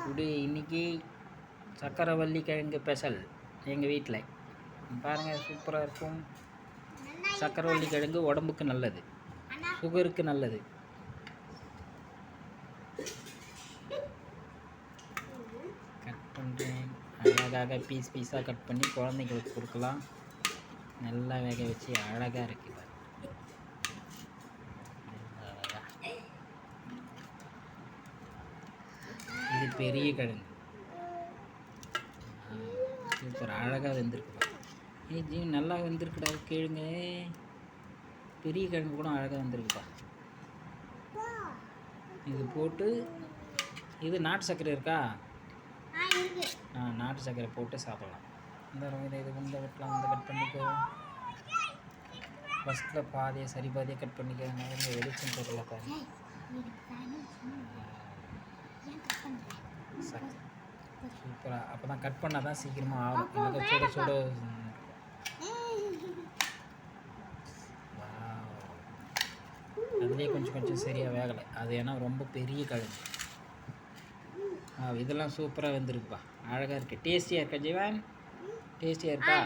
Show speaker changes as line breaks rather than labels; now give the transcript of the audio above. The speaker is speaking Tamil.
இன்னைக்கு சக்கரவள்ளி கிழங்கு ஸ்பெஷல் எங்கள் வீட்டில் பாருங்கள், சூப்பராக இருக்கும். சக்கரவள்ளி கிழங்கு உடம்புக்கு நல்லது, சுகருக்கு நல்லது. கட் பண்ணுறேன், அழகாக பீஸ் பீஸாக கட் பண்ணி குழந்தைங்களுக்கு கொடுக்கலாம். நல்லா வேக வச்சு அழகாக இருக்குது. இது பெரிய கிழங்கு, சூப்பர் அழகாக வெந்திருக்குப்பா. இது நல்லா வெந்திருக்குடா கிழங்கு, பெரிய கிழங்கு கூட அழகாக வெந்திருக்குப்பா. இது போட்டு, இது நாட்டு சர்க்கரை இருக்கா? நாட்டு சர்க்கரை போட்டு சாப்பிடலாம். இந்த இது வந்து வெட்டலாம், வந்து கட் பண்ணிக்கோ. ஃபஸ்ட்டில் பாதியை சரி பாதியை கட் பண்ணிக்கோ. இந்த வெளிச்சம் போடல பாரு. சூப்பராக, அப்போ தான் கட் பண்ணால் தான் சீக்கிரமாக ஆகும். எனக்கு சுட சுட அதுலேயே கொஞ்சம் கொஞ்சம் சரியாக வேகலை அது, ஏன்னா ரொம்ப பெரிய கிழங்கு. இதெல்லாம் சூப்பராக வெந்திருக்குப்பா, அழகாக இருக்குது. டேஸ்டியாக இருக்கா ஜீவன்? டேஸ்டியாக இருக்கா?